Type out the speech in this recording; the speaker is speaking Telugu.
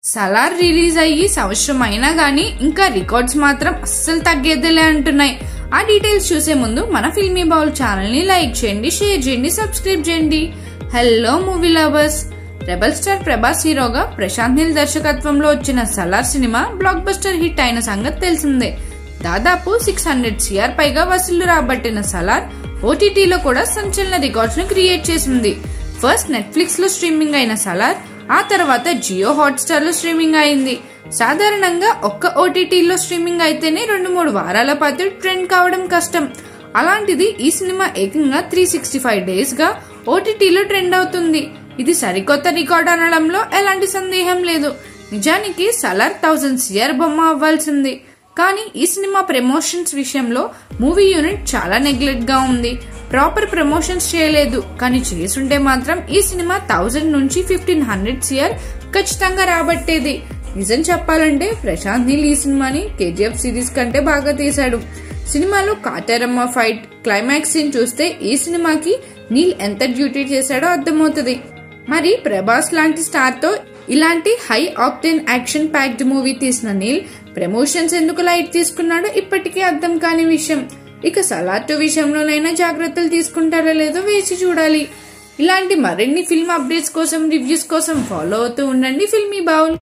సలార్ రిలీజ్ అయ్యి సంవత్సరం అయినా గానీ ఇంకా రికార్డ్స్ మాత్రం అస్సలు తగ్గేదేలే అంటున్నాయి. ఆ డీటెయిల్స్ చూసే ముందు మన ఫిల్మీ బౌల్ ఛానల్ ని లైక్ చేయండి, షేర్ చేయండి, సబ్స్క్రైబ్ చేయండి. Hello movie lovers, rebel star Prabhas హీరోగా ప్రశాంత్ నీల్ దర్శకత్వంలో వచ్చిన Salaar cinema block buster hit అయిన సంగతి తెలిసిందే. దాదాపు 600 CR పైగా వసూళ్లు రాబట్టిన సలార్ ఓటీటీలో కూడా సంచలన రికార్డ్స్ ను క్రియేట్ చేసింది. ఫస్ట్ నెట్ఫ్లిక్స్ లో స్ట్రీమింగ్ అయిన సలార్ ఆ తర్వాత జియో హాట్స్టార్ లో స్ట్రీమింగ్ అయింది. సాధారణంగా ఒక్క ఓటీటీలో స్ట్రీమింగ్ అయితేనే 2-3 వారాల పాటు ట్రెండ్ కావడం కష్టం. అలాంటిది ఈ సినిమా ఏకంగా 365 days గా ఓటీటీలో ట్రెండ్ అవుతుంది. ఇది సరికొత్త రికార్డ్ అనడంలో ఎలాంటి సందేహం లేదు. నిజానికి సలార్ 1000 CR బొమ్మ అవ్వాల్సింది. కానీ ఈ సినిమా ప్రమోషన్స్ విషయంలో మూవీ యూనిట్ చాలా నెగ్లెక్ట్ గా ఉంది. ప్రాపర్ ప్రమోషన్స్ చేయలేదు. కానీ చేసుంటే మాత్రం ఈ సినిమా 1000 నుంచి 1500 CR ఖచ్చితంగా రాబట్టేది. నిజం చెప్పాలంటే ప్రశాంత్ నీల్ ఈ సినిమాని KGF సిరీస్ కంటే బాగా తీశాడు. సినిమాలో కాటేరమ్మ ఫైట్ క్లైమాక్స్ సీన్ చూస్తే ఈ సినిమాకి నీల్ ఎంత డ్యూటీ చేశాడో అర్థమవుతుంది. మరి ప్రభాస్ లాంటి స్టార్ తో ఇలాంటి high octane action packed movie తీసిన నీల్ ప్రమోషన్స్ ఎందుకు లైట్ తీసుకున్నాడో ఇప్పటికీ అర్థం కాని విషయం. ఇక సలార్ 2 విషయంలోనైనా జాగ్రత్తలు తీసుకుంటారో లేదో వేచి చూడాలి. ఇలాంటి మరిన్ని ఫిల్మ్ అప్డేట్స్ కోసం, రివ్యూస్ కోసం ఫాలో అవుతూ ఉండండి ఫిల్మీ బౌల్.